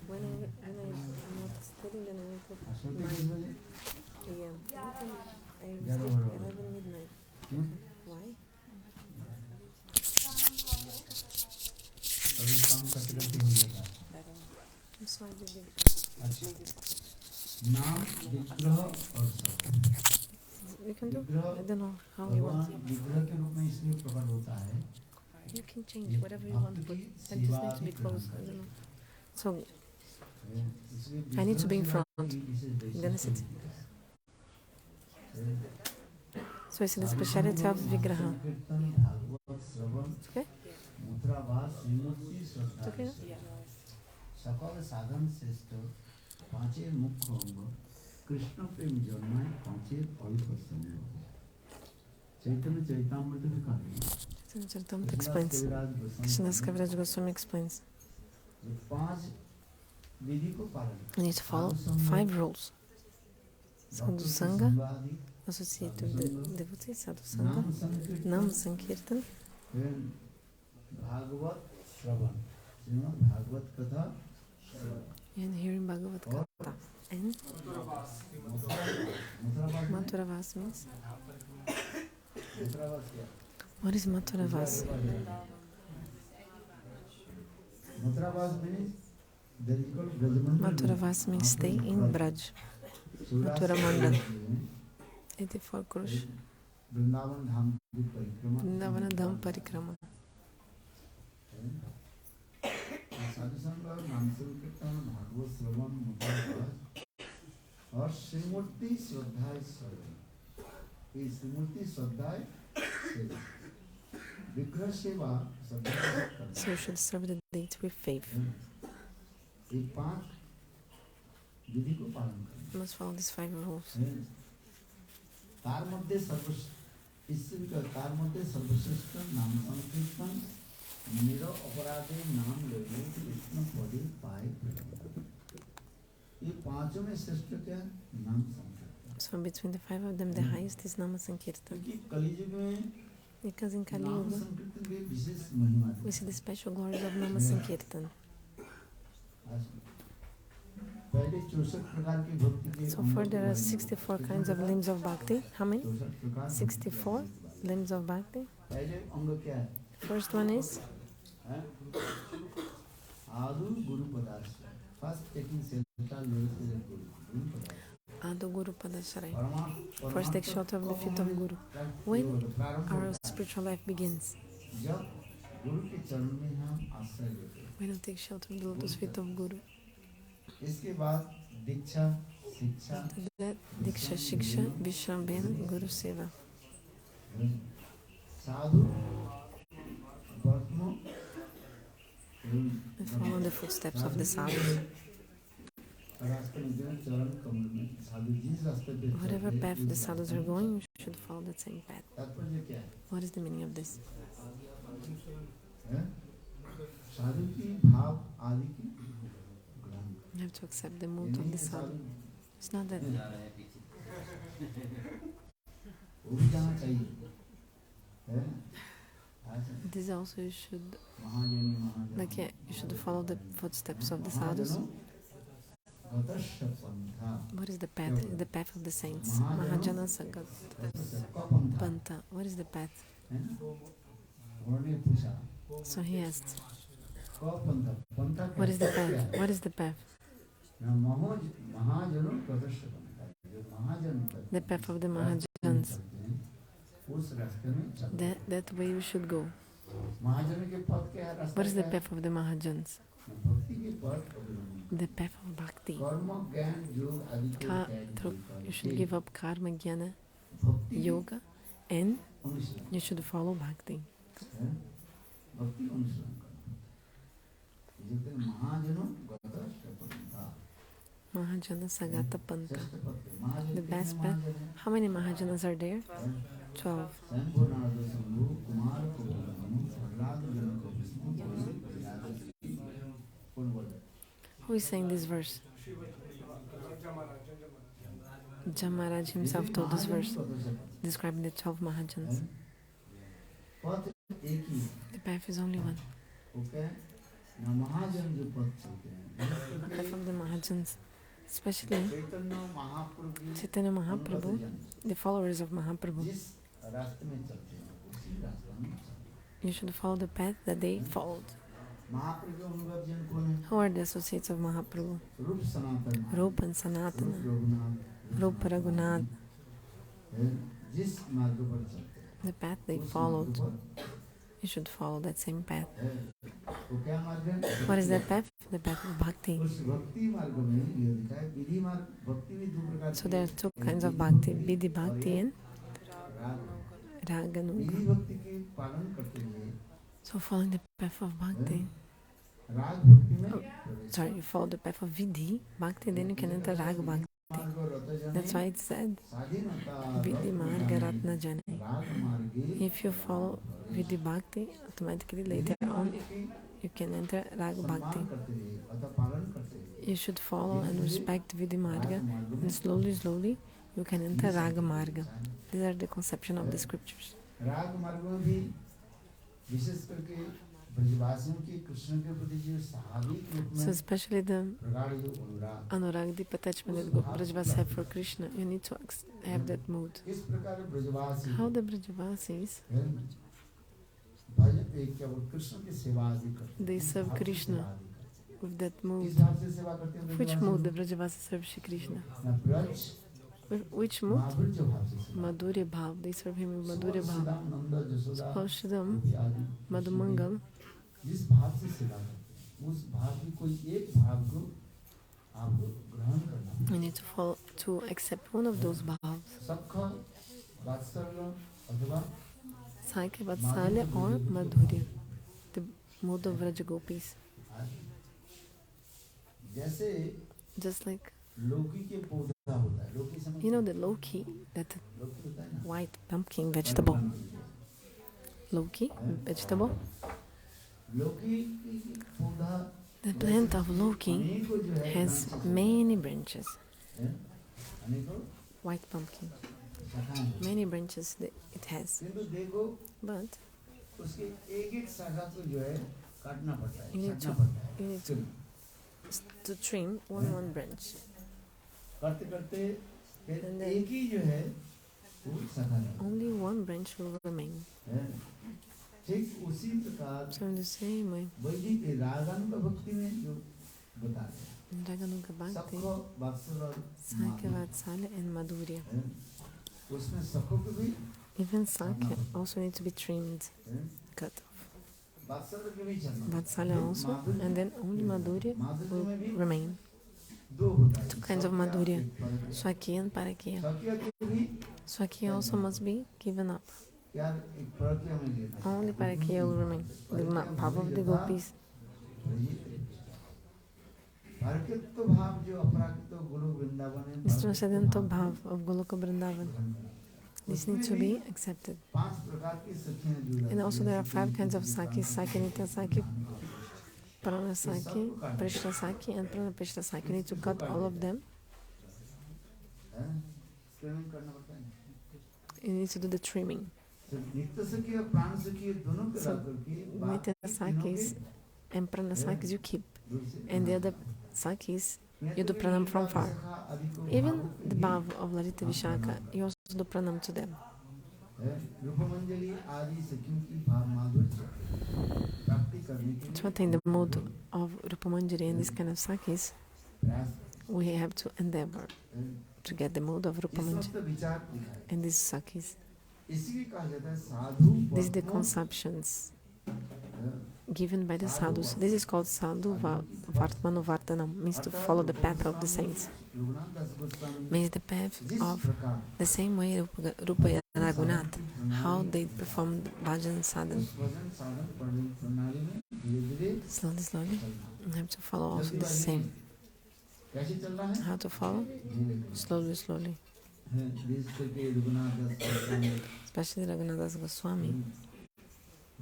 When I'm not studying, then I wake up 9 a.m. I sleep 11 midnight. Why? I'm sorry, baby. We can do, I don't know how you want. You can change whatever you want, but I just need to be close. I don't know. So, I need to be in front. Then I sit. So, it's the speciality of vigraha. Okay? It's okay? সকল সাধন শ্রেষ্ঠ পাঁচের মুখ্য অঙ্গ কৃষ্ণ প্রেম জন্মায় পাঁচের অল্প সঙ্গ Chaitanya চৈতামৃত বিকারে Chaitanya Charitamrita explains. Krishnadas Kaviraj Goswami explains. पांच विधि को पालन You need to follow 5 rules. Sadhu-sanga, associate with the devotee, sadhu-sanga, nama-sankirtan, Bhagavatam-sravan Sri-Murti katha and hearing Bhagavad Gita. And Mathura-nivas means? What is Mathura-nivas? Mathura-nivas means stay in Braj. Mathura-mandal. 84 Kurush. Vrindavana Dham Parikrama. sadhu-sanga nama-sankirtan Bhagavatam-sravan Sri-Murti Shraddhai Sarva. Is Sri-Murti Shraddhai Seva. Vigraha-seva Sadhu-sanga. So you should serve the date with faith. ये पांच विधि को पालन करना. You must follow these 5 rules. तार मध्य सर्वश्रेष्ठ नाम संकीर्तन निर अपराधे नाम लेने कृष्ण पदे पाए. ये पांचों में श्रेष्ठ क्या नाम संकीर्तन. So between the 5 of them, the highest is nama-sankirtan. क्योंकि कलियुग में Because in Kali नाम Yuga, संकीर्तन की विशेष महिमा है. we see the special glories of nama-sankirtan. पहले 64 प्रकार की भक्ति के. So far there are 64 kinds of limbs of bhakti. How many? 64 limbs of bhakti. पहले अंग क्या है? First one is आदु गुरु पदार्थ. First taking shelter lowest is guru. Adu Guru Padasharai. First take shelter of the feet of Guru. When our spiritual life begins, जब गुरु के चरण में हम आश्रय लेते हैं. we don't take shelter of the lotus feet of Guru. इसके बाद diksha, siksha. After that, diksha, siksha, vishrambhena, guru-seva. Sadhu, bhakti. We follow the footsteps of the sadhus. Whatever path the sadhus are going, you should follow that same path. What is the meaning of this? You have to accept the mood of the sadhu. It's not that. This also you should, like, yeah, you should follow the footsteps of the sadhus. What is the path? The path of the saints. Mahajana Sagat Panta. What is the path? So he asked, what is the path? What is the path? The path of the Mahajans. That way you should go. What is the path of the Mahajans? The path of bhakti. You should give up karma, jnana, yoga, and you should follow bhakti. Mahajana Sagata Panta. The best path. How many Mahajanas are there? 12. Who is saying this verse? Jamaraj himself told this verse, describing the 12 Mahajans. The path is only one. Okay? Now Mahajan जो पद चलते हैं, The path of the Mahajans, especially Chaitanya Mahaprabhu की Chaitanya Mahaprabhu, the followers of Mahaprabhu, जिस रास्ते में चलते हैं उसी रास्ते में चलते you should follow the path that they followed. हैं। महाप्रभु के अनुगत जन कौन है? Who are the associates of Mahaprabhu? रूप सनातन, Rupa and Sanatana, Raghunath, Rupa Raghunatha, जिस मार्ग पर चलते हैं the path they followed. You should follow that same path. वो क्या मार्ग है? What is that path? The path of bhakti. उस भक्ति मार्ग में ये लिखा है विधि मार्ग, भक्ति भी दो प्रकार So there are two kinds of bhakti, vidhi-bhakti and राग। raga-marg. विधि भक्ति के पालन करते हुए So following the path of bhakti, राग भक्ति में you follow the path of vidhi, bhakti, then you can enter raga-marg. That's why it said vidhi-marg ratna jane. If you follow vidhi-bhakti, automatically later on you can enter raga-bhakti. You should follow and respect vidhi-marga, and slowly you can enter raga-marga. These are the conception of the scriptures. राग-मार्ग में भी विशेष करके ब्रजवासियों की कृष्ण के प्रति जो स्वाभाविक रूप में So especially the प्रगाढ़ जो अनुराग, Anurag, deep attachment that Vrajavasis have for Krishna, you need to have that mood. इस प्रकार ब्रजवासी How the Vrajavasis, भजन एक क्या वो कृष्ण की सेवा आदि करते हैं। they serve Krishna with that किस mood. भाव से सेवा करते हैं Which Brajwasi? mood the Vrajavasis serve Shri Krishna? ना ब्रज, Which mood? महाब्रज भाव से सेवा। Madhurya Bhav. They serve him with Madhurya Bhav. Sudam, Nand, Jasoda, Paushadam, गोपी आदि Madhumangal. जिस भाव से सेवा करते हैं उस भाव की कोई एक भाव को आपको ग्रहण करना। You need to follow, to accept one of those bhavs. सख, वात्सल्य अथवा Sakya, Vatsalya or Madhurya. The mood of Vraja gopis. जैसे Just like, लौकी के पौधा होता है, लौकी समझ, you know the Loki, that लौकी होता है ना, white pumpkin vegetable. Loki, vegetable. लौकी की पौधा The plant of Loki अनेकों जो है has branches many branches. हैं, अनेकों White pumpkin. शाखाएं हैं। Many branches it has. किंतु देखो But उसके एक एक शाखा को जो है काटना पड़ता है, You need छाटना to- पड़ता है। you need फिर to trim one branch. करते करते फिर And then- एक ही जो है वो शाखा है। Only one branch will remain. ठीक उसी प्रकार So in the same way, वैदिक रागानुग भक्ति में जो बताते हैं in Raganuga Bhakti, सखो वात्सल्य Sakya, Vatsalya and Madhurya. हैं, उसमें सखो को भी Even Sakya also needs to be trimmed, हैं, cut off. वात्सल्य को भी छाटना। Vatsalya also, and then only Madhurya माधुर्य will में भी remain. दो होता है, Two kinds of सख्या, Madhurya, एक parakiya। Swakya and Parakiya. सख्या को भी Swakya also must be given up. यार एक parakiya में लेना है। Only Parakiya will remain. The bhava of the gopis. parakiya भाव जो अपराकित गुरु वृंदावन है, This transcendental bhav of Goloka Vrindavan. This needs to be accepted. पांच प्रकार की सखियां जो And also there are 5 kinds of Sakis, Saki, Nitya Saki, Prana Saki, Prishna Saki and Prana Prishna Saki. You need to cut all of them. Training करना पड़ता है। You need to do the trimming. नित्य सखी और प्राण सखी दोनों के So, रख करके Nitya Sakis and Prana Sakis you keep. And the other Sakis, you do pranam from far. Even the bhav of Lalita Vishaka, you also do pranam to them. रूपा-manjari आदि सखियों की भाव माधुर्य प्राप्ति करने के To attain the mood of Rupa-manjari and this kind of Sakis, प्रयास we have to endeavor to get the mood of इस Rupa-manjari वक्त विचार लिखा है। and these Sakis. इसी के कहा जाता है साधु These are the वर्तों, conceptions given by the sadhus. This is called sadhu vartmanu-vartanam, means to follow the path of the saints. Raghunath Das Goswami Means the path जिस of प्रकार the same way Rupa Raghunatha, how they performed bhajan sadhana. उस भजन साधन प्रणाली में धीरे-धीरे Slowly, you have to follow also जल्दी the बाजी same. कैसे चल रहा है? How to follow? धीरे-धीरे Slowly. है, विशेष करके रघुनाथ दास गोस्वामी Especially Raghunathas Goswami,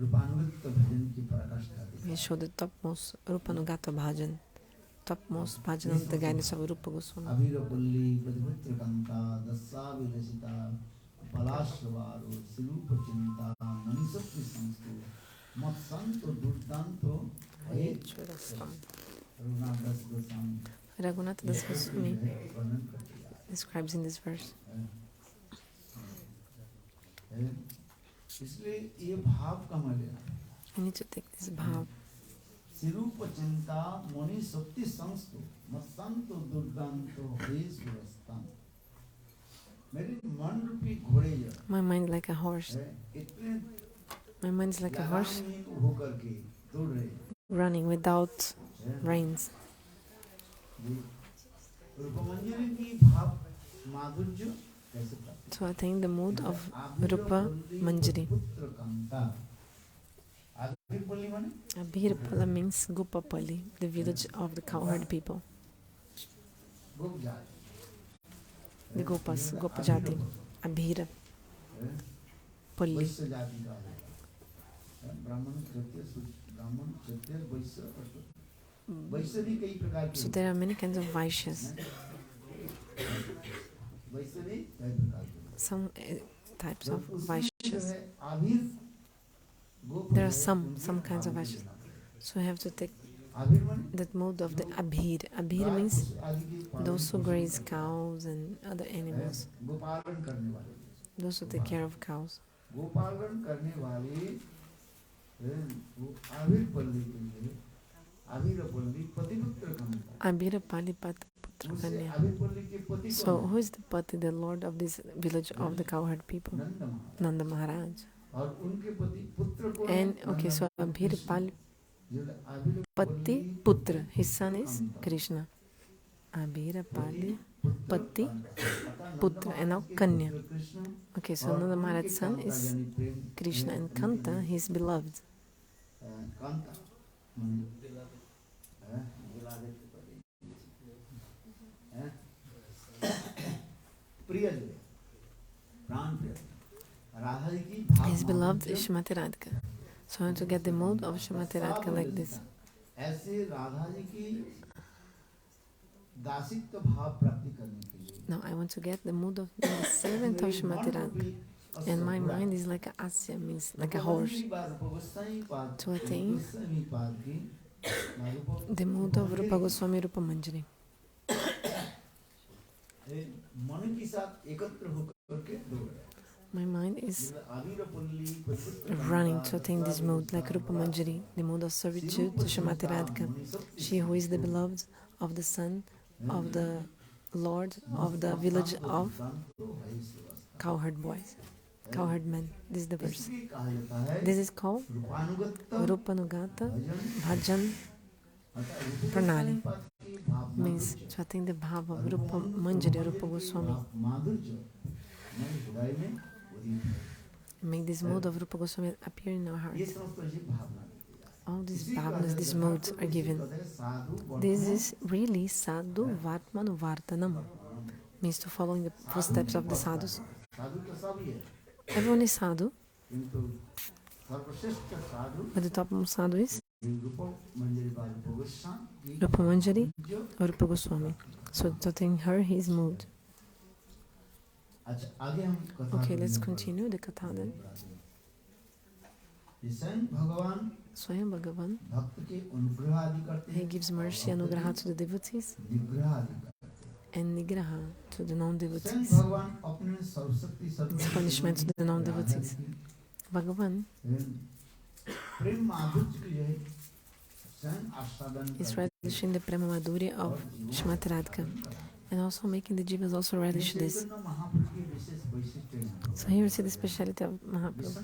रूपानुगत्य भजन की पराकाष्ठा दी। he showed the topmost Rupanugatya bhajan, topmost bhajan of the guidance of Rupa Goswami. अभिरपुल्ली बजपुत्र Kanta दसा विलसिता पलाश्रवारो सिरूप चिंता मनीषत्व संस्तु Raghunatha Das Goswami describes in this verse. I need to take this bhav. My mind like a horse. My mind is like a horse running without reins. To attain the mood of Rupa-manjari. Abhirpala means Gopapalli, the village of the cowherd people. The Gopas, Gopajati, Abhira, Palli. So there are many kinds of Vaishyas. Some types of Vaishyas. There are some kinds of Vaishyas. So you have to take that mode of the Abhir. Abhir means those who graze cows and other animals. Those who take care of cows. Abhira Pali Putra Kanya. So who is the Pati, the lord of this village of the cowherd people? Nanda Maharaj. And okay, so Abhira Pali Pati Putra, his son is Krishna. Abhira Pali Pati Putra, and now Kanya. Okay, so Nanda Maharaj's son is Krishna, and Kanta, his beloved. His beloved is Shrimati Radhika. So I want to get the mood of Shrimati Radhika like this. Now I want to get the mood of the servant of Shrimati Radhika. And my mind is like a asya, means like a horse. To attain the mood of Rupa Goswami, Rupa-manjari. My mind is running to attain this mood, like Rupa-manjari, the mood of servitude to Shrimati Radhika. She who is the beloved of the son of the lord of the village of cowherd boys. Cowherd men. This is the verse. This is called Rupanugatya Bhajan Pranali. Means to attain the bhava of Rupa-manjari, Rupa Goswami. Make this mode of Rupa Goswami appear in our hearts. All these bhavnas, these modes are given. This is really sadhu-vartmanu-vartanam. Means to follow in the footsteps of the sadhus. Everyone is sadhu, but the topmost sadhu is Rupa-manjari or Rupa Goswami. So to attain her, his mood. Okay, let's continue the katha then. Swayam Bhagavan, he gives mercy, Anugraha to the devotees, and Nigraha to the non-devotees. It's punishment to the non-devotees. Bhagavan is relishing the prema madhurya of Shrimati Radhika, and also making the jivas also relish this. So here we see the speciality of Mahaprabhu.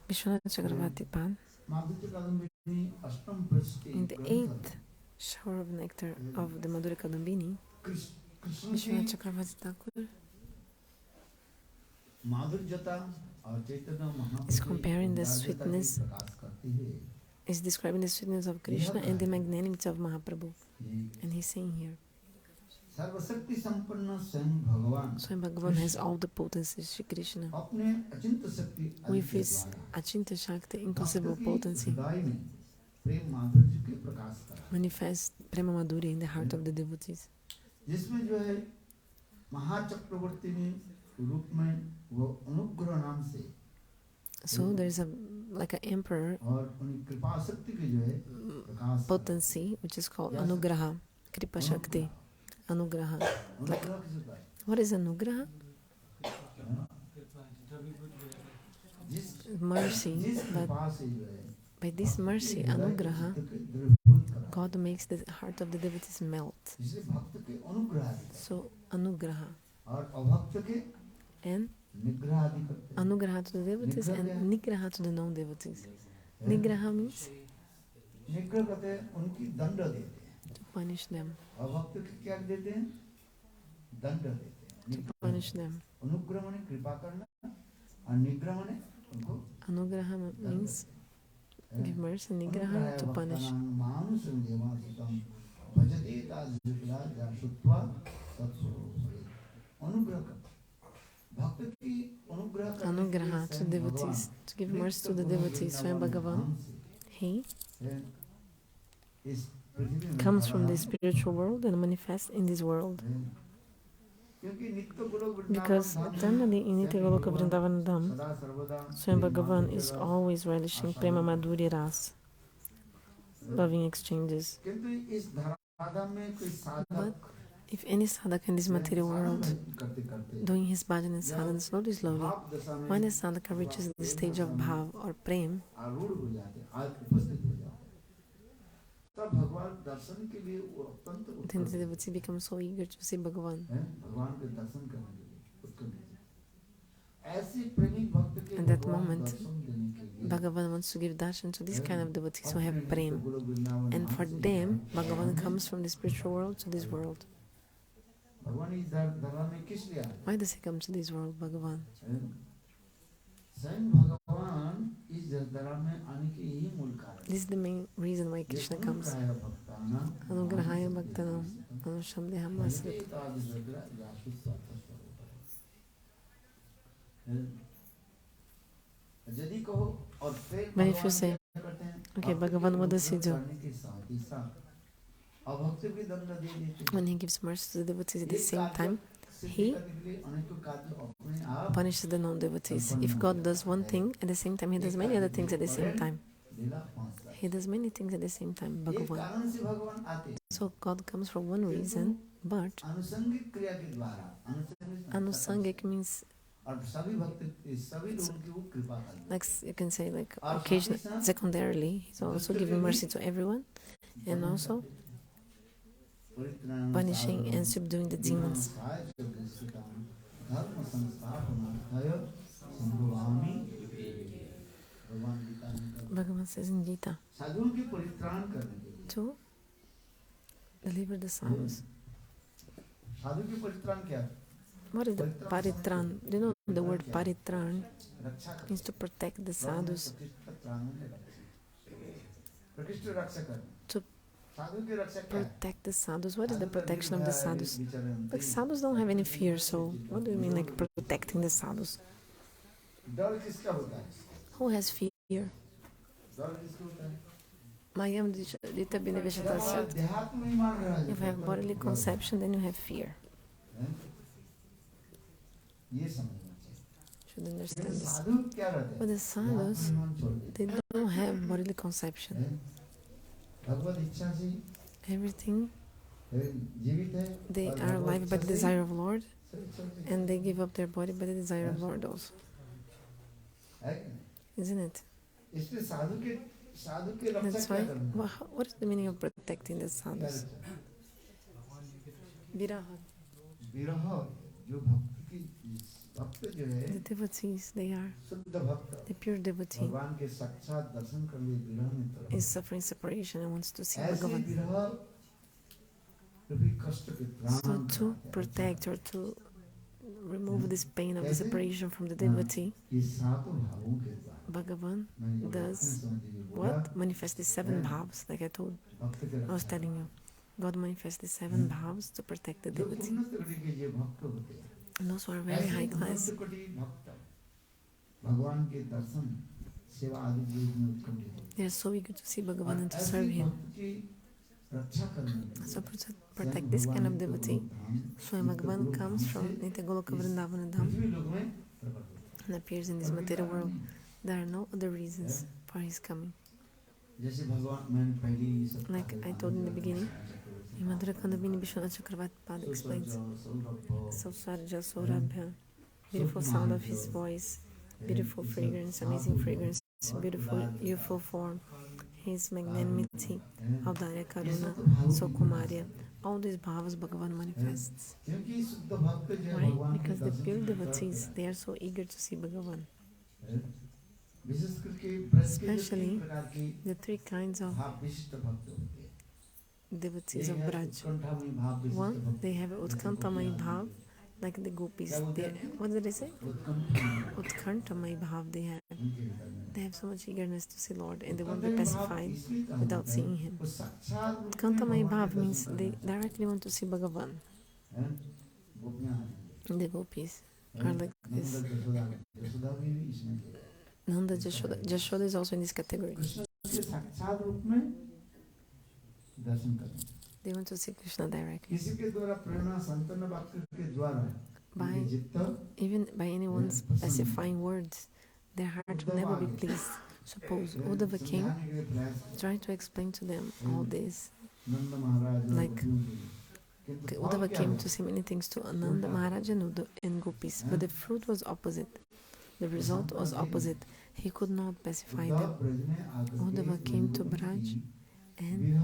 Vishwanath Chakravarti Pad, in the 8th shower of nectar of the Madhura Kadambini, Vishwanath Chakravarti Thakur is comparing the sweetness, is describing the sweetness of Krishna and the magnanimity of Mahaprabhu. And he's saying here, Swayam Bhagavan has all the potencies, Shri Krishna, with his Achinta Shakti, inconceivable potency, manifest prema madhurya in the heart of the devotees. So there is like an emperor potency, which is called Anugraha, Kripa Shakti, Anugraha. Like, what is Anugraha? Mercy, but by this mercy, Anugraha, God makes the heart of the devotees melt. So, Anugraha. And Anugraha to the devotees and Nigraha to the non-devotees. Nigraha means to punish them. To punish them. Anugraha means give mercy, Nigraha to punish. Anugraha to devotees, to give mercy to the devotees. Swayam Bhagavan, he comes from the spiritual world and manifests in this world. Because eternally in Nitya Goloka Vrindavan Dham, Swayam Bhagavan is always relishing prema madhuri ras, loving exchanges. But if any sadhaka in this material world, doing his bhajan and sadhana slowly, when the sadhaka reaches the stage of bhav or prem, then the devotee becomes so eager to see Bhagavan. At that moment, Bhagavan wants to give darshan to this kind of devotees who have prem. And for them, Bhagavan comes from the spiritual world to this world. Why does he come to this world, Bhagavan? This is the main reason why Krishna comes. Anugrahaya bhaktanam anushamdeham asrit. But if you say, okay, Bhagavan, what does he do? When he gives mercy to the devotees at the same time, he punishes the non-devotees. If God does one thing at the same time, he does many other things at the same time. He does many things at the same time, Bhagavan. So God comes for one reason, but anusangik means like you can say like occasionally, secondarily, he's also giving mercy to everyone and also punishing and subduing the demons. Bhagavan says in Gita to deliver the sadhus. What is the paritran? Do you know the word paritran means to protect the sadhus? To protect the sadhus. What is the protection of the sadhus? Like sadhus don't have any fear, so what do you mean like protecting the sadhus? Who has fear? Mayam Dita Biniveshatasya. If you have bodily conception, then you have fear. Should understand this. But the sadhus, they don't have bodily conception. Everything, they are alive by the desire of Lord, and they give up their body by the desire of Lord also. Isn't it? That's why, what is the meaning of protecting the sadhus? Vigraha. The devotees, they are the pure devotee is suffering separation and wants to see Bhagavan. So to protect or to remove this pain of the separation from the devotee, Bhagavan does what? Manifests the 7 bhavs, like I was telling you. God manifests the 7 bhavs to protect the devotee. And those who are very high class, they are so eager to see Bhagavan and to serve him. So to protect this kind of devotee, Swayam Bhagavan comes from Nitya Goloka Vrindavan and appears in this material world. There are no other reasons for his coming. जैसे भगवान मैंने पहले ही सब Like I told in the beginning, in Mathura-nivas Vishwanath Chakravarti explains, Sausarja Saurabhya, beautiful sound of his voice, beautiful fragrance, amazing fragrance, beautiful youthful form, his magnanimity, Audaya Karuna, Sokumarya, all these bhavas Bhagavan manifests. Why? Because the pure devotees, they are so eager to see Bhagavan. Especially the three kinds of devotees of Braj. One, they have Utkantamai Bhav, like the gopis. What did I say? Utkantamai Bhav they have. They have so much eagerness to see Lord and they won't be pacified without seeing Him. Utkantamai Bhav means they directly want to see Bhagavan. The gopis are like this. Nanda Jashoda is also in this category. They want to see Krishna directly. Even by anyone's pacifying words, their heart will never be pleased. Suppose Uddhava came, tried to explain to them all this. Like Uddhava came to say many things to Ananda Maharaj and Gopis, but the fruit was opposite. The result was opposite. He could not pacify them. Uddhava came to Braj and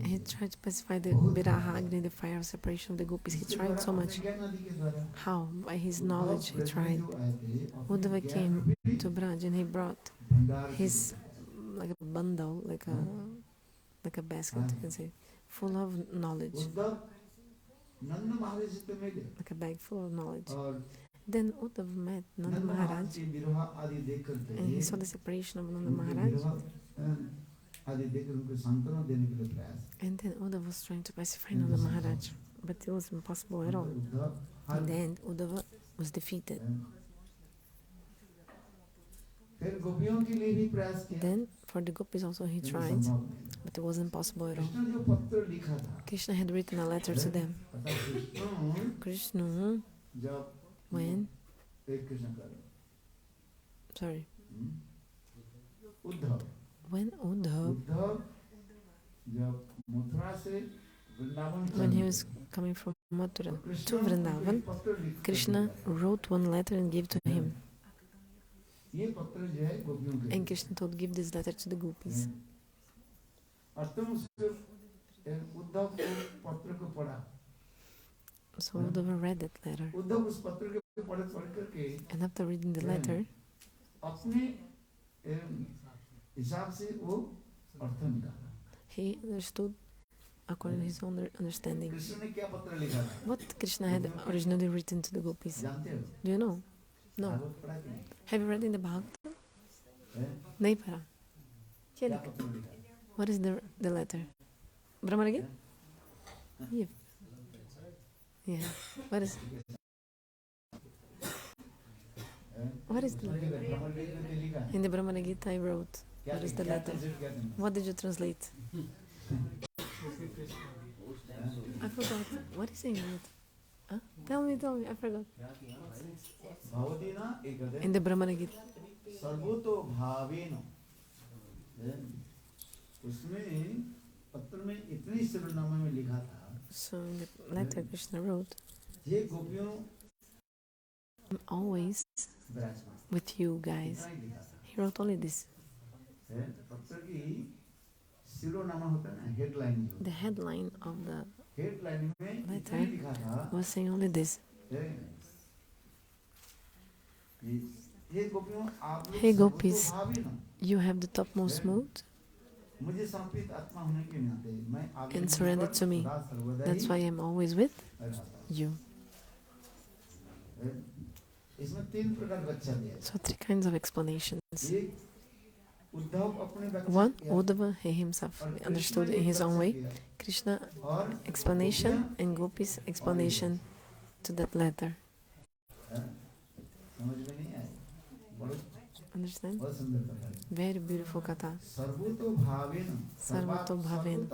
he tried to pacify the vigraha, Agni, the fire of separation of the gopis. He tried so much. How? By his knowledge he tried. Uddhava came to Braj and he brought his, like a bundle, like a basket, you can say, full of knowledge. Like a bag full of knowledge. Then Uddhava met Nanda Maharaj and he saw the separation of Nanda Maharaj. And then Uddhava was trying to pacify Nanda Maharaj, but it was impossible at all. In the end, Uddhava was defeated. Then for the gopis also he tried, but it wasn't possible at all. Krishna had written a letter to them. Krishna, when? Sorry. When Uddhava, when he was coming from Mathura to Vrindavan, Krishna wrote one letter and gave to him. And Krishna told, give this letter to the gopis. So Uddhava read that letter. And after reading the letter, he understood according to his own understanding. What Krishna had originally written to the gopis? Do you know? No. Have you read in the Bhagavatam? Nahi para. What is the letter? Brahmaragita? Yeah. What is the letter? In the Brahmaragita I wrote. What is the letter? What did you translate? I forgot. What is it? Huh? Tell me, I forgot. In the Brahmaragita. So in the letter Krishna wrote, I'm always with you guys. He wrote only this. The headline of the letter was saying only this. Hey gopis, you have the topmost mood and surrender to me. That's why I'm always with you. So three kinds of explanations. One, Uddhava, he himself understood in his own way. Krishna explanation and Gopis explanation to that letter. Understand? Very beautiful katha. Sarvato bhaven.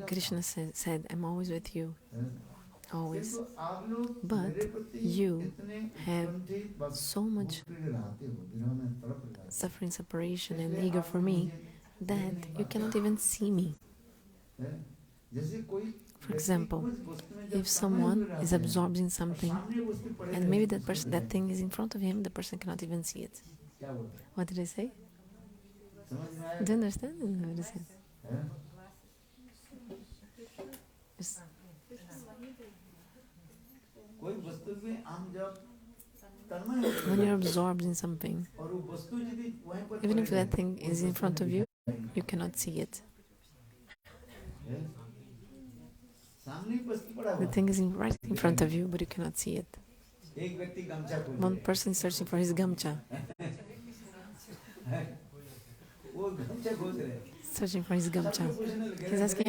Krishna said, I'm always with you. always. But you have so much suffering, separation, and eager for me that you cannot even see me. For example, if someone is absorbed in something, and maybe that thing is in front of him, the person cannot even see it. What did I say? Do you understand? What I said? Yes. When you're absorbed in something, even if that thing is in front of you, you cannot see it. The thing is right in front of you, but you cannot see it. One person is searching for his gamcha. Searching for his gamcha. He's asking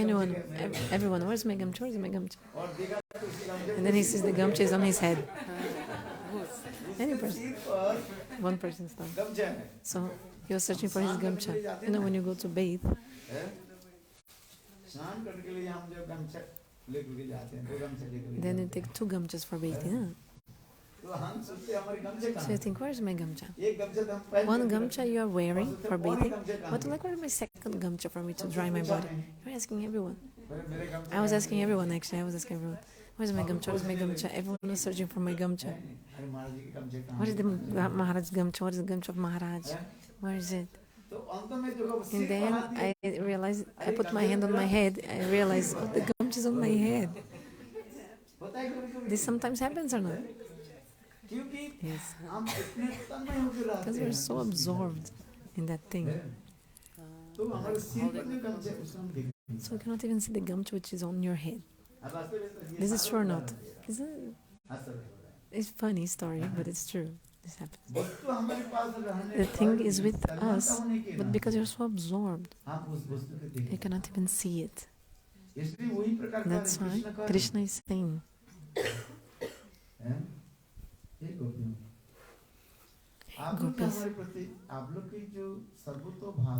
everyone, where's my gamcha? Where's my gamcha? And then he sees the gamcha is on his head. Any person. One person's done. So he was searching for his gamcha. You know, when you go to bathe, then you take 2 gamchas for bathing. Huh? So you think, where's my gamcha? One gamcha you are wearing for bathing, but like, where's my second gamcha for me to dry my body? You're asking everyone. I was asking everyone, actually. Where's my gamcha? Where's my gamcha? Everyone was searching for my gamcha. What is the Maharaj's gamcha? What is the gamcha of Maharaj? Where is it? And then I realized, I put my hand on my head, I realized, oh, the gamcha is on my head. This sometimes happens or not? Yes. Because we're so absorbed in that thing. So you cannot even see the gamcha which is on your head. This is true or not? It's a funny story, but it's true. This happens. The thing is with us, but because you're so absorbed, you cannot even see it. That's why Krishna is saying, Gopis,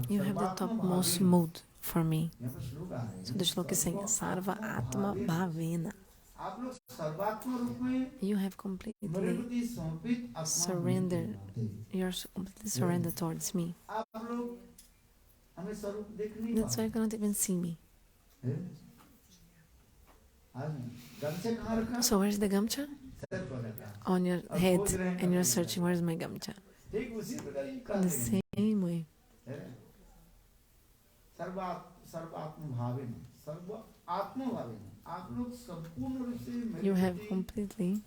you have the topmost mood for me. So the shloka is saying, Sarva Atma Bhavena. You have completely surrendered. You're completely surrendered towards me. That's why you cannot even see me. So where's the gamcha? On your head, and you're searching, where's my gamcha? In the same way. You have completely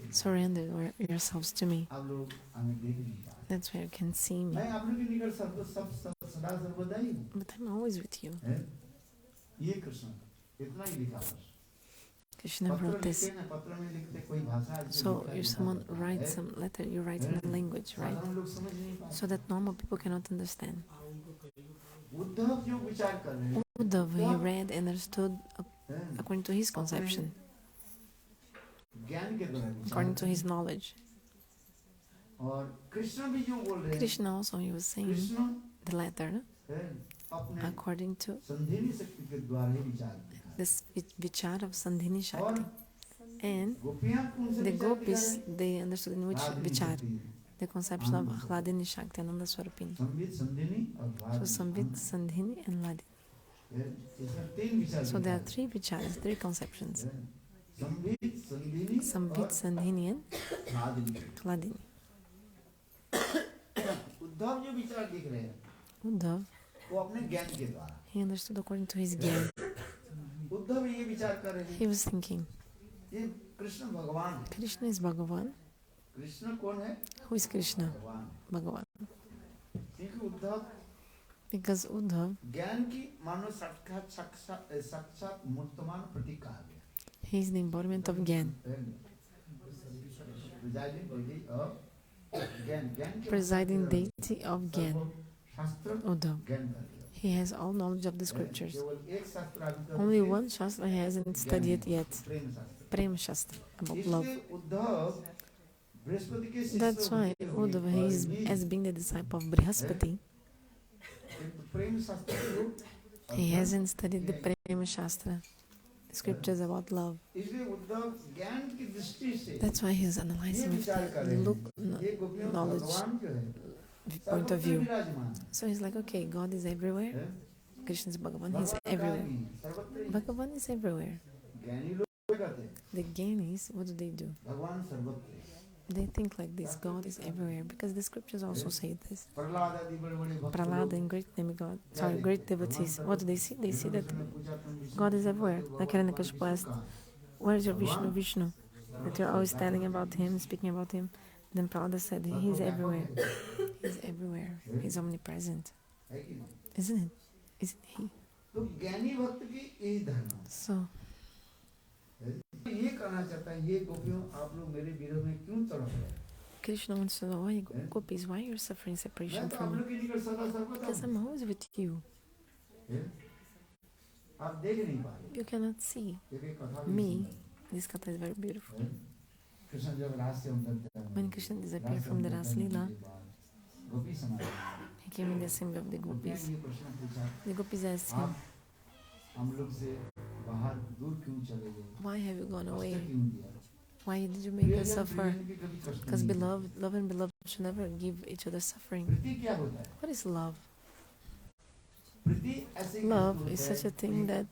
surrendered yourselves to me. That's where you can see me. But I'm always with you. Krishna wrote this. So if someone writes some letter, you write in the language, right? So that normal people cannot understand. Uddhav, he read and understood according to his conception, according to his knowledge. Krishna also, he was saying the letter according to this vichar of Sandhini Shakti. And the gopis, they understood in which vichar? The conception of Hladini Shakti, Ananda Swarupini. So Samvit, Sandhini and Hladini. So there are 3 vicharas, 3 conceptions. Samvit, Sandhini and Hladini. Uddhav, he understood according to his gyan. He was thinking, Krishna is Bhagavan. Who is Krishna? Bhagavan. Because Uddhav, he is the embodiment of Gyan. Presiding deity of Gyan. Uddhav. He has all knowledge of the scriptures. Only one Shastra he hasn't studied yet. Prema Shastra, about love. That's why Uddhava, he is as being the disciple of Brihaspati. He hasn't studied the Prema Shastra. scriptures about love. That's why he is analyzing with the knowledge point of view. So he's like, okay, God is everywhere. Krishna is Bhagavan, he's everywhere. Bhagavan is everywhere. The Gyanis, what do? They think like this, God is everywhere, because the scriptures also say this. Prahlada and great devotees, what do they see? They see that God is everywhere. Like Hiranyakashipu asked, where is your Vishnu? Vishnu. That you're always telling about him, speaking about him. Then Prahlada said, he's everywhere. He's everywhere. He's omnipresent. Isn't it? Isn't he? So, Krishna wants to know, why gopis, why you're suffering separation from me? Because I'm always with you. You cannot see me. This katha is very beautiful. When Krishna disappeared from the Ras Leela, he came in the assembly of the gopis. The gopis asked him, why have you gone away? Why did you make us suffer? Because love and beloved should never give each other suffering. What is love? Love is such a thing that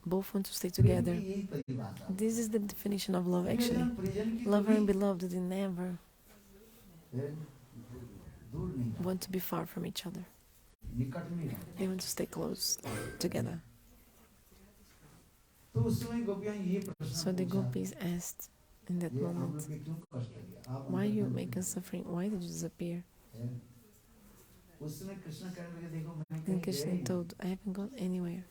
both want to stay together. This is the definition of love, actually. Lover and beloved, they never want to be far from each other. They want to stay close together. So the gopis asked in that moment, why you make us suffering? Why did you disappear? Then Krishna told, I haven't gone anywhere.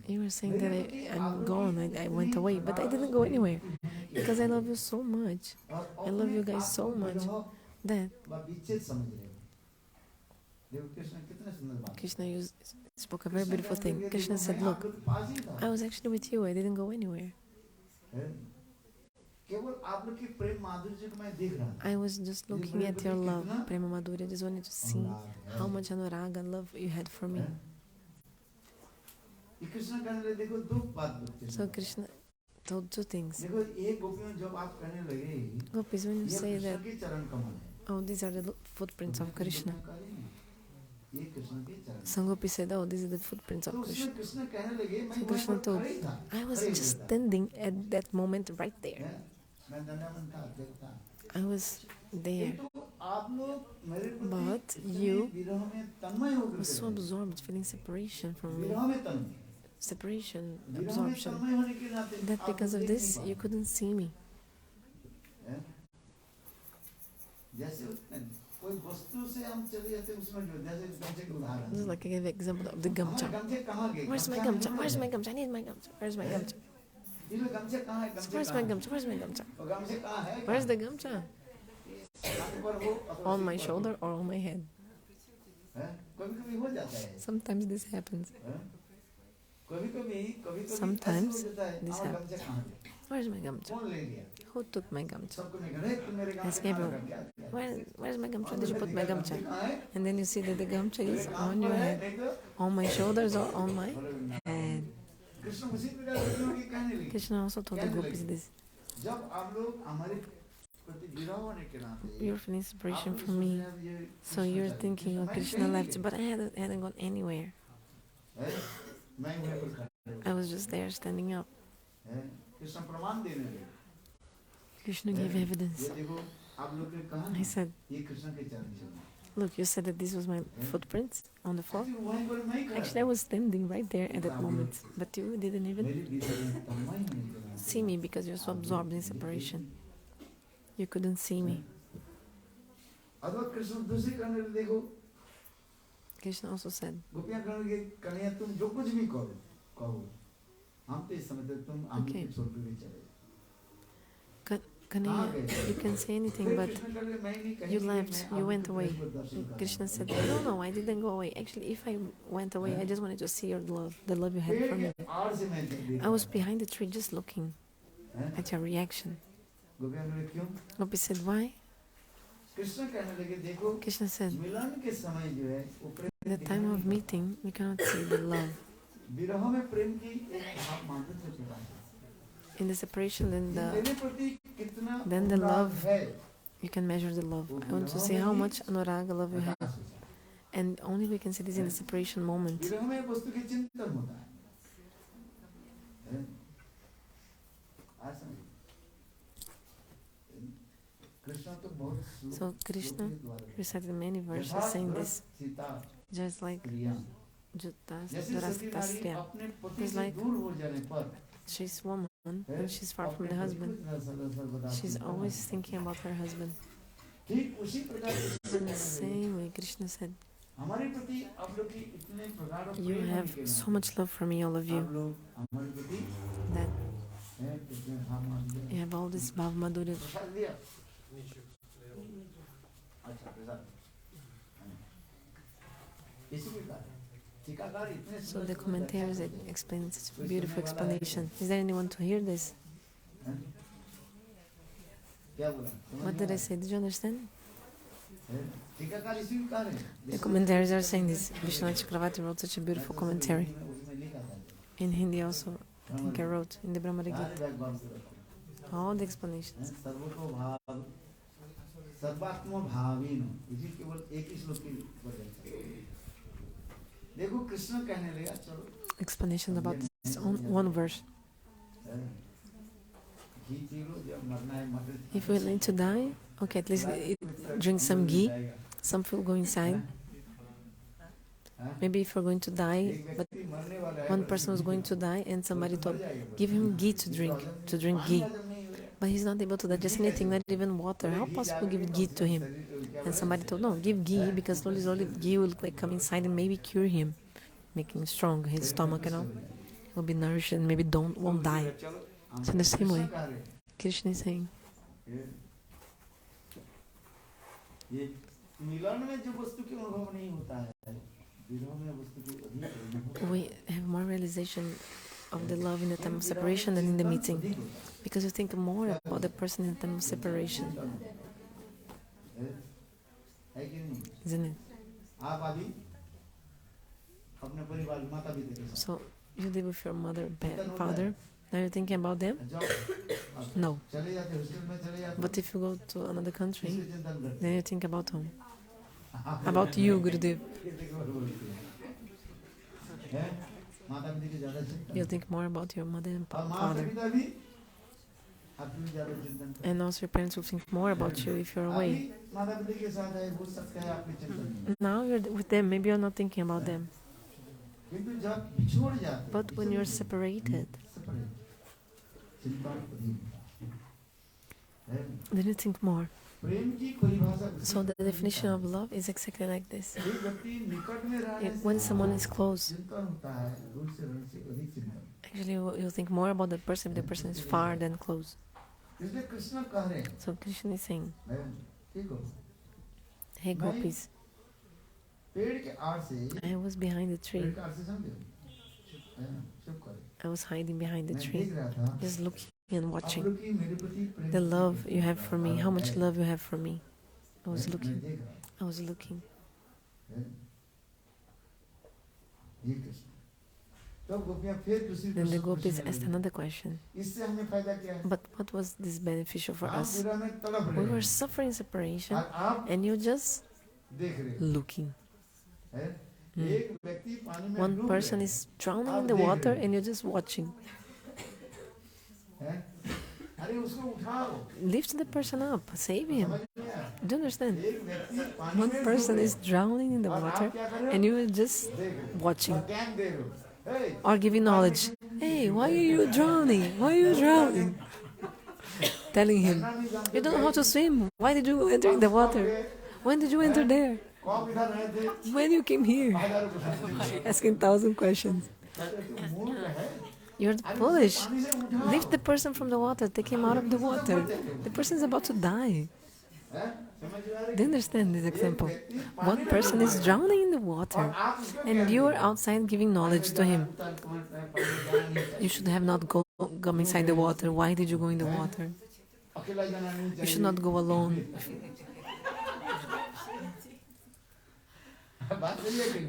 You were saying that I'm gone, I went away, but I didn't go anywhere. Because I love you so much. I love you guys so much that Krishna spoke a very beautiful thing. Krishna said, look, I was actually with you, I didn't go anywhere. I was just looking at your love, prema madhurya. I just wanted to see how much anuraga and love you had for me. So Krishna told two things. Gopis, when you say that, oh, these are the footprints of Krishna. Some gopis said, oh, these are the footprints of Krishna. So Krishna told, I was just standing at that moment right there. I was there. But you were so absorbed, feeling separation from me. Separation, absorption. That because of this, you couldn't see me. This is like I gave an example of the gamcha. Where's my gamcha? Where's my gamcha? I need my gamcha. Where's my gamcha? Where's my gamcha? Where's my gamcha? Where's the gamcha? On my shoulder or on my head? Sometimes this happens. Sometimes this happens. Where's my gamcha? Who took my gamcha? Ask everyone. Where's my gamcha? Did you put my gamcha? And then you see that the gamcha is on your head, on my shoulders or on my head. Krishna also told the gopis this. You're feeling separation from me. So you're thinking, oh, Krishna left, but I hadn't gone anywhere. I was just there standing up. Krishna gave evidence. I said, look, you said that this was my footprints on the floor. Actually, I was standing right there at that moment, but you didn't even see me because you're so absorbed in separation. You couldn't see me. Krishna also said, okay, Kanhaiya, you can say anything, but you left, you went away. Krishna said, no, I didn't go away. Actually, if I went away, I just wanted to see your love, the love you had for me. I was behind the tree just looking at your reaction. Gopi said, why? Krishna said, At the time of meeting, we cannot see the love. In the separation, then the love, you can measure the love. I want to see how much Anugraha love you have. And only we can see this in the separation moment. So Krishna recited many verses saying this, just like Jutasya. It's like she's woman and she's far from the husband. She's always thinking about her husband. In the same way, Krishna said, you have so much love for me, all of you, that you have all this bhava-madhurya. So the commentaries explain such a beautiful explanation. Is there anyone to hear this? What did I say? Did you understand? The commentaries are saying this. Vishwanath Chakravarti wrote such a beautiful commentary. In Hindi also, I think I wrote, in the Brahma-gita. All the explanations. Explanations about this one verse. If we need to die, okay, at least drink some ghee. Some people go inside. Maybe if we're going to die, but one person was going to die and somebody told, give him ghee to drink ghee. But he's not able to digest anything, not even water. How possible give ghee to him? And somebody told, no, give ghee, because slowly ghee will come inside and maybe cure him, making strong his stomach and all. He'll be nourished and maybe won't die. So in the same way, Krishna is saying, we have more realization of the love in the time of separation than in the meeting, because you think more about the person in the time of separation, isn't it? So you live with your mother, father. Now you're thinking about them? No. But if you go to another country, then you think about whom? About you, Gurudev. You think more about your mother and father. And also your parents will think more about you if you're away. Now you're with them, maybe you're not thinking about them. But when you're separated, then you think more. So the definition of love is exactly like this. When someone is close, actually you think more about the person if the person is far than close. So Krishna is saying, hey gopis, I was behind the tree. I was hiding behind the tree, just looking and watching the love you have for me, how much love you have for me. I was looking. Then the gopis asked another question. But what was this beneficial for us? We were suffering separation and you're just looking. One person is drowning in the water and you're just watching. Lift the person up, save him. Do you understand? One person is drowning in the water and you are just watching. Or giving knowledge. Hey, why are you drowning? Why are you drowning? Telling him, you don't know how to swim. Why did you enter in the water? When did you enter there? When you came here? Asking 1,000 questions. You're foolish. Lift the person from the water. Take him out of the water. The person is about to die. Do you understand this example? One person is drowning in the water and you are outside giving knowledge to him. You should have not gone inside the water. Why did you go in the water? You should not go alone.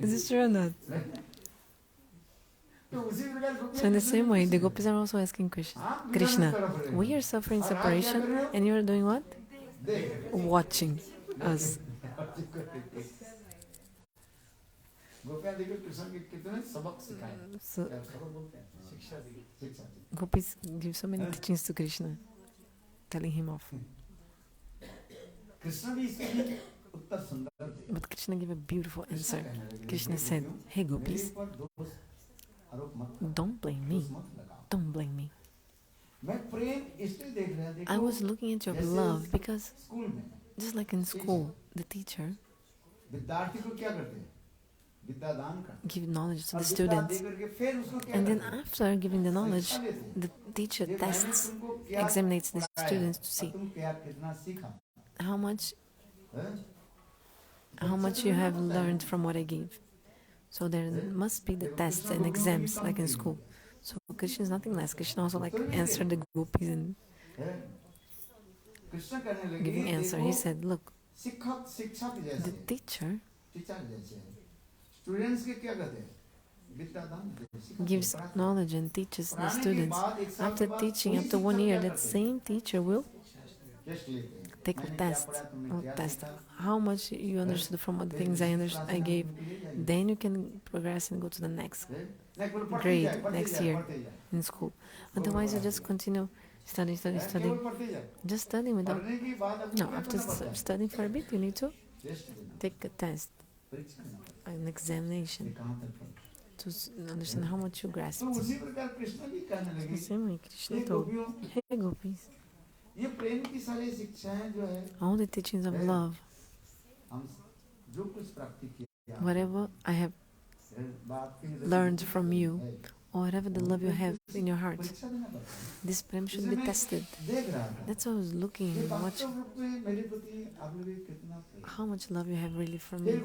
Is this true or not? So in the same way, the gopis are also asking Krishna, we are suffering separation and you are doing what? Watching us. So, gopis give so many teachings to Krishna, telling him off. But Krishna gave a beautiful answer. Krishna said, hey gopis, don't blame me. Don't blame me. I was looking at your love because, just like in school, the teacher give knowledge to the students, and then after giving the knowledge, the teacher tests, examines the students to see how much you have learned from what I gave. So there must be the tests and exams like in school. So Krishna is nothing less. Krishna also answered the gopis and giving answer. He said, look, the teacher gives knowledge and teaches the students. After teaching, after 1 year, that same teacher will take the test. How much you understood from what things I gave. Then you can progress and go to the next grade, next year in school. Otherwise, you just continue studying. Just studying without... No, after studying for a bit, you need to take a test, an examination, to understand how much you grasp. The same way Krishna told, hey gopis, all the teachings of love, whatever I have learned from you, or whatever the love you have in your heart, this prema should be tested. That's why I was looking and watching how much love you have really for me.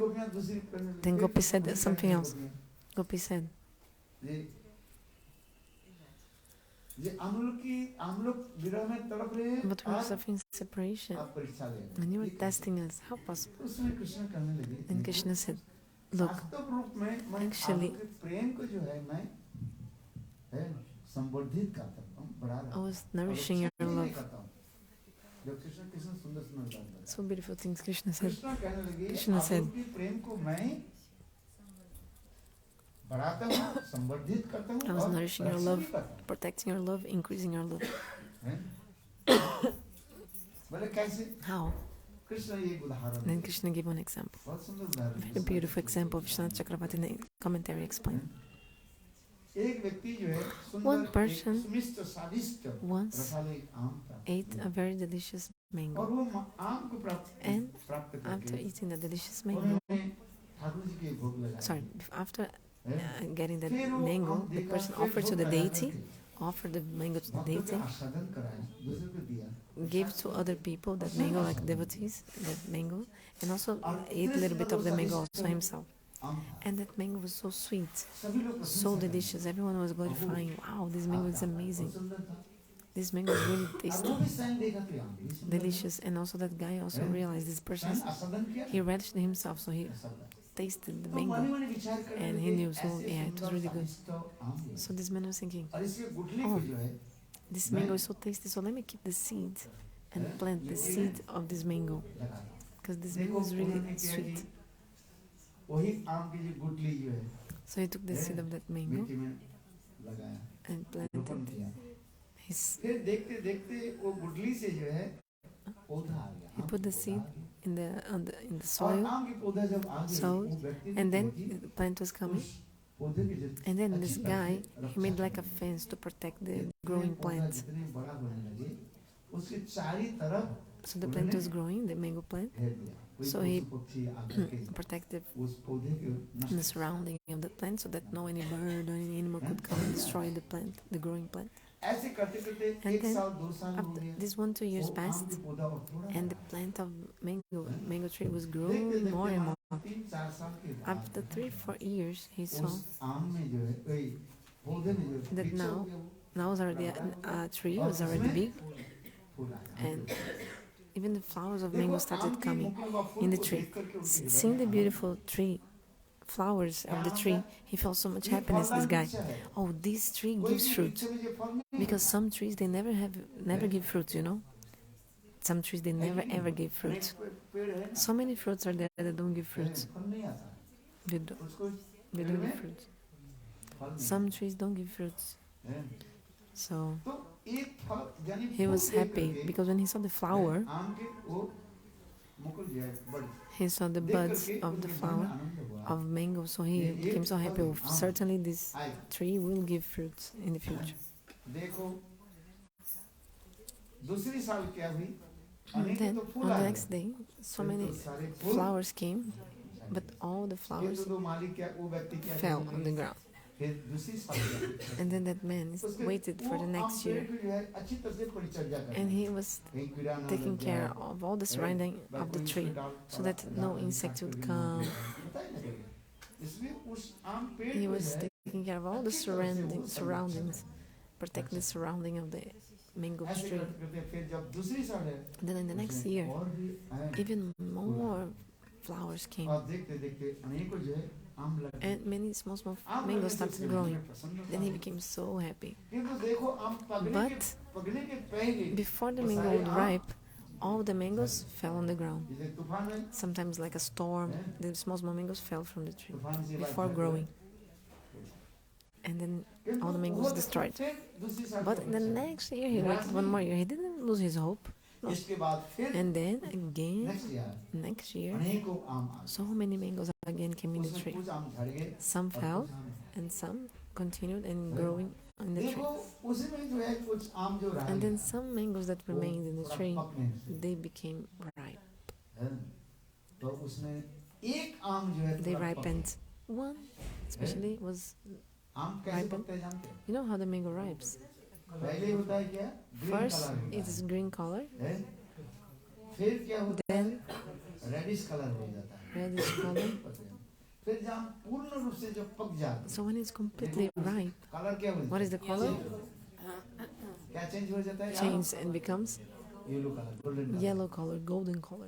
Then Gopi said something else. Gopi said, but we are suffering separation and you are testing us. How possible? And Krishna said, look, actually, I was nourishing your love. So beautiful things Krishna said. Krishna said, I was nourishing your love, protecting your love, increasing your love. How? Then Krishna gave one example. A very beautiful example. Vishwanath Chakravarti in the commentary explained. One person once ate a very delicious mango, and after eating the delicious mango, after getting the mango, the person offered the mango to the deity, gave to other people that mango, like devotees, that mango, and also ate a little bit of the mango also himself. And that mango was so sweet, so delicious. Everyone was glorifying, wow, this mango is amazing. This mango is really tasty, delicious. And also that guy also realized this person, he relished himself, so he tasted the mango and he knew, so yeah, it was really good. So this man was thinking, oh, this mango is so tasty, so let me keep the seed and plant the seed of this mango, because this mango is really sweet. So he took the seed of that mango and planted his... He put the seed in the soil, and then the plant was coming. And then this guy, he made like a fence to protect the growing plants. So the plant was growing, the mango plant. So he protected the surrounding of the plant so that no any bird or any animal could come and destroy the plant, the growing plant. And then after this 1-2 years passed, and the plant of mango tree was growing more and more. After 3-4 years, he saw that now was already a tree was already big, and even the flowers of mango started coming in the tree. Seeing the beautiful tree, flowers of the tree, he felt so much happiness, this guy. Oh, this tree gives fruit. Because some trees, they never give fruits, you know. Some trees, they never ever give fruits. So many fruits are there that don't give fruits. They don't give fruits. Some trees don't give fruits. So he was happy because when he saw the flower, he saw the buds of the flower of mango, so he became so happy. Oh, certainly this tree will give fruits in the future. And then on the next day, so many flowers came, but all the flowers fell on the ground. And then that man waited for the next year, and he was taking care of all the surrounding of the tree so that no insect would come. He was taking care of all the surroundings, protect the surrounding of the mango tree. And then in the next year, even more flowers came, and many small mangoes started growing. Then he became so happy. But before the mango would ripe, all the mangoes fell on the ground. Sometimes like a storm, the small mangoes fell from the tree before growing. And then all the mangoes destroyed. But in the next year, he waited one more year. He didn't lose his hope. No. And then again, next year, so many mangoes again came in the tree. Some fell, and some continued and growing in the tree. And then some mangoes that remained in the tree, they became ripe. They ripened. One, especially, was ripened. You know how the mango ripens? First, it is green color, then reddish color. So when it's completely ripe, what is the color? Changes and becomes yellow color, golden color.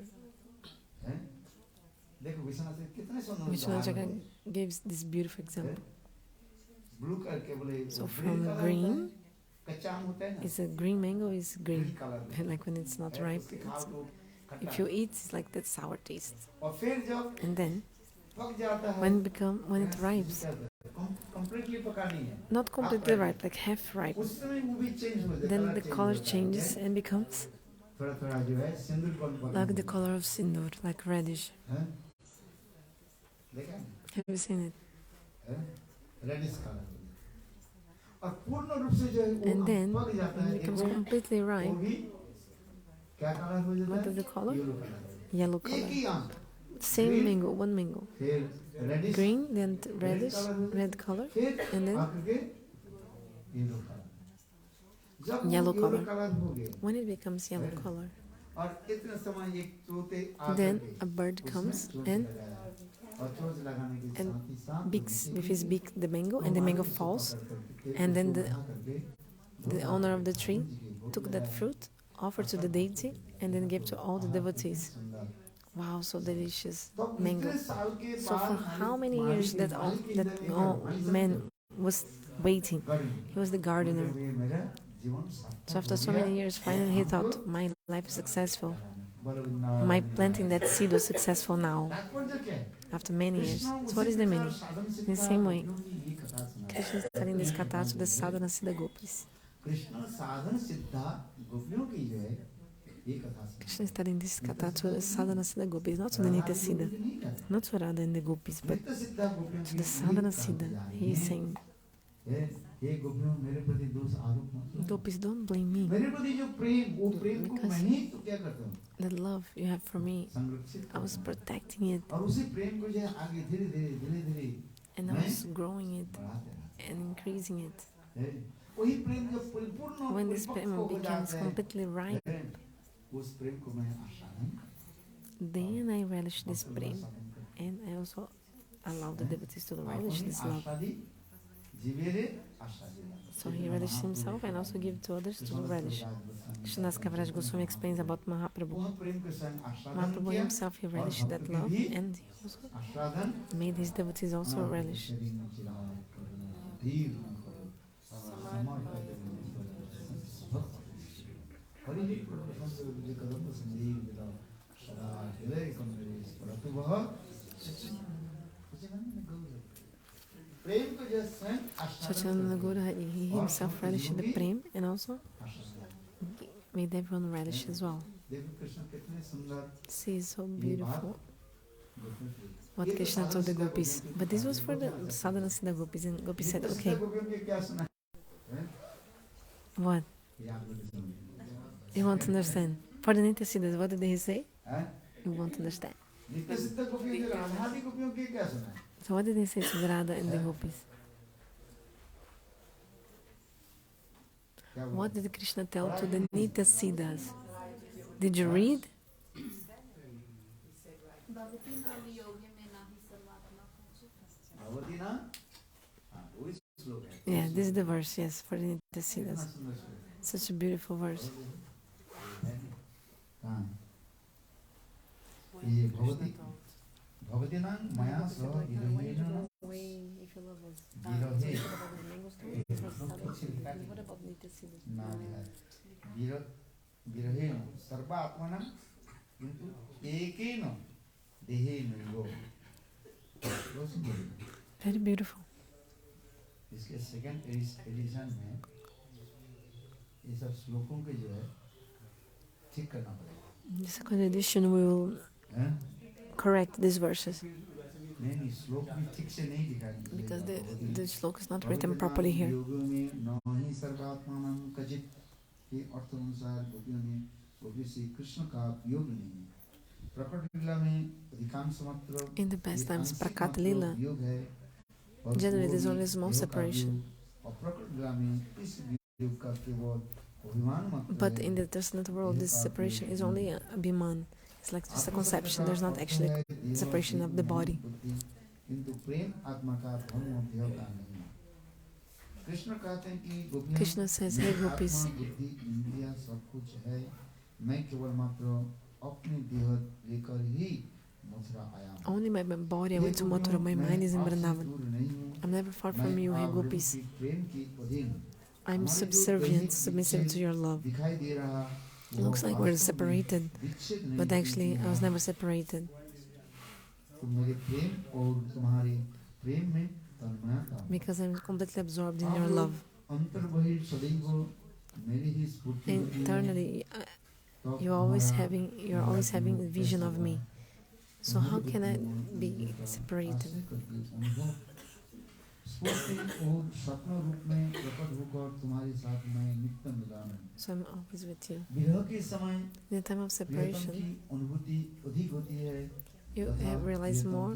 Vishnu gives this beautiful example. So from green, it's a green mango is green, like when it's not ripe, if you eat, it's like that sour taste. And then when it ripes, not completely ripe, like half ripe, then the color changes and becomes like the color of sindoor, like reddish. Have you seen it? Reddish color. And then when it becomes completely ripe, what is the color? Yellow color. Same mango, one mango. Green, then reddish, red color, and then yellow color. When it becomes yellow color, then a bird comes and beaks with his beak the mango, and the mango falls, and then the owner of the tree took that fruit, offered to the deity, and then gave to all the devotees. Wow, so delicious mango. So for how many years that man was waiting? He was the gardener. So after so many years, finally he thought, my life is successful. My planting that seed was successful now. After many years. So what is the meaning? In the same way, Krishna is telling this katha to the sadhana-siddha gopis. Krishna is telling this katha to the sadhana-siddha gopis, not to the nitya-siddha, not to Radha and the gopis, but to the sadhana-siddha. He is saying, gopis, don't blame me, because the love you have for me, I was protecting it, and I was growing it and increasing it. When this prema becomes completely ripe, then I relish this prema, and I also allow the devotees to relish this love. So he relished himself and also gave to others to relish. Krishnadas Kaviraj Goswami explains about Mahaprabhu. Mahaprabhu himself, he relished that love, and he also made his devotees also relish. Sachinanda Guru, he himself relished the prem and also made everyone relish as well. See, so beautiful what Krishna told the gopis. But this was for the sadhana siddha gopis, and gopis said, okay. What? You want to understand? For the nitya siddhas, what did he say? You want to understand. So what did he say to the Radha and the gopis? What did Krishna tell to the nitya siddhas? Did you read? Yeah, this is the verse, yes, for the nitya siddhas. Such a beautiful verse. Very beautiful. इसके second edition में ये सब श्लोकों के जो है ठीक करना पड़ेगा. In the second edition, we will correct these verses नहीं श्लोक भी ठीक से नहीं दिखा because the श्लोक is not written properly here. में नहीं सर्वात्मानं कजित के अर्थ अनुसार गोपियों ने गोपी श्री कृष्ण का योग नहीं है. प्रकट लीला में अधिकांश मात्र In the past times, Prakat Lila, योग है. generally there's only a small separation. But in the transcendental world, this separation is only a abhiman. It's like just a conception. There's not actually separation of the body. Krishna says, hey gopis, only my body I went to Mathura, my mind is in Vrindavan. I'm never far from you, hey gopis. I'm submissive to your love. It looks like we're separated, but actually I was never separated. Because I'm completely absorbed in your love. Internally, you're always having a vision of me. So how can I be separated? So I'm always with you. In the time of separation, you have realized more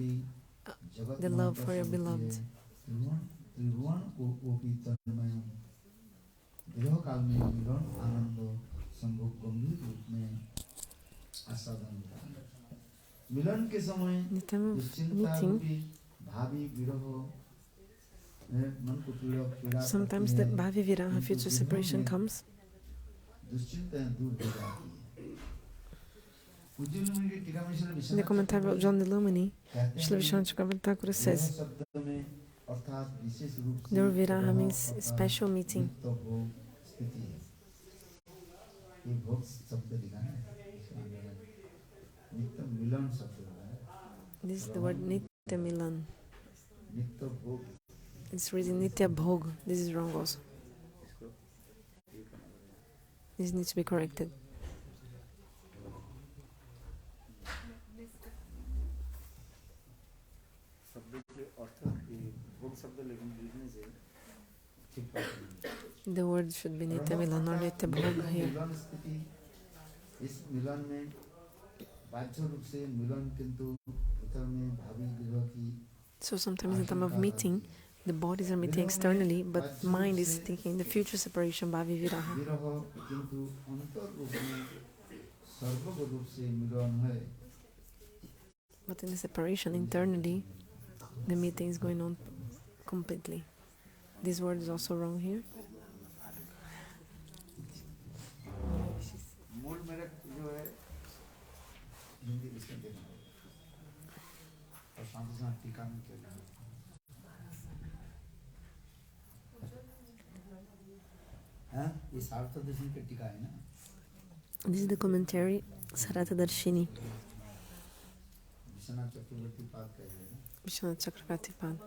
the love for your beloved. In the time of meeting, sometimes the bhavi viraha, future separation, comes. In the commentary of John the Lumini, Srila Vishwanath Thakur says, the word viraha means special meeting. This is the word nitya milan. It's written nitya bhog. This is wrong also. This needs to be corrected. The word should be nitya milan or nitya bhog here. So sometimes in the time of meeting, the bodies are meeting externally, but mind is thinking the future separation, bhavi viraha. But in the separation internally, the meeting is going on completely. This word is also wrong here. मूल मेरा जो है हिंदी इसमें देना और साथ टीका में क्या हाँ ये सार्थ दर्शन की टीका है ना. This is the commentary Sarata Darshini. Vishwanath चक्रवर्ती पाद का है ना. Vishwanath Chakravarti Pad.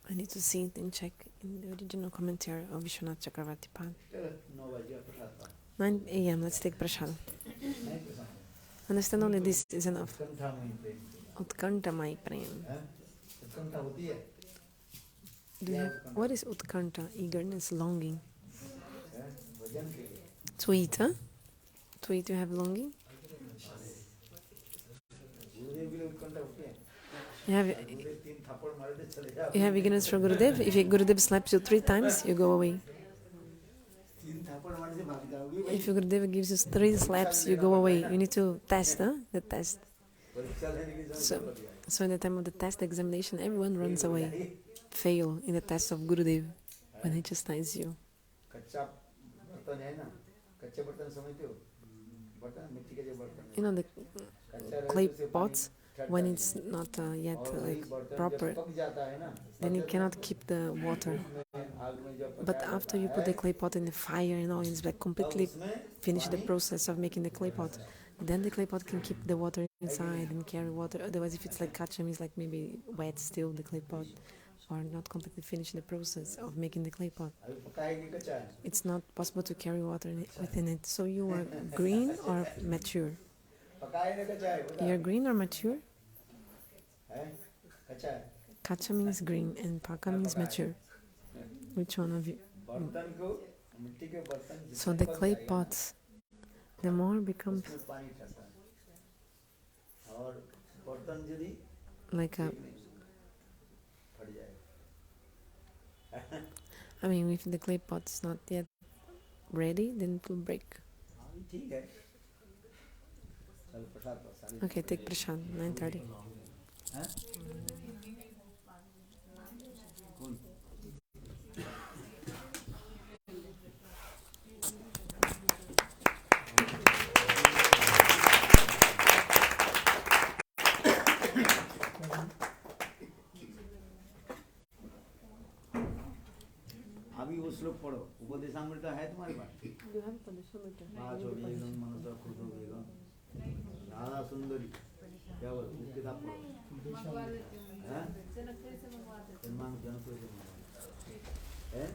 I need to see it and check in the original commentary of Vishwanath Chakravarti Pad. 9 a.m. Let's take prasad. Understand only this is enough. Utkanta mai prem. Do you have, what is utkanta? Eagerness, longing. To eat, huh? To eat you have longing? You have eagerness for Gurudev? If Gurudev slaps you 3 times, you go away. If Gurudev gives you 3 slaps, you go away. You need to test, huh? The test. So in the time of the test examination, everyone runs away. Fail in the test of Gurudev when he chastises you. You know the clay pots, when it's not yet proper, then you cannot keep the water. But after you put the clay pot in the fire and all, it's like completely finish the process of making the clay pot. Then the clay pot can keep the water inside and carry water. Otherwise, if it's like kacham, it's like maybe wet still, the clay pot, or not completely finish the process of making the clay pot. It's not possible to carry water within it. So you are green or mature? You're green or mature? Kacha means green and paka means mature. Which one of you? So the clay pots, the more becomes like a, I mean, if the clay pot is not yet ready, then it will break. Okay, take prasad, 9:30. अभी वो श्लोक पढ़ो. उपदेशामृत है तुम्हारे पास? राधा सुंदरी क्या बोलो? किताब पढ़ो. हैं?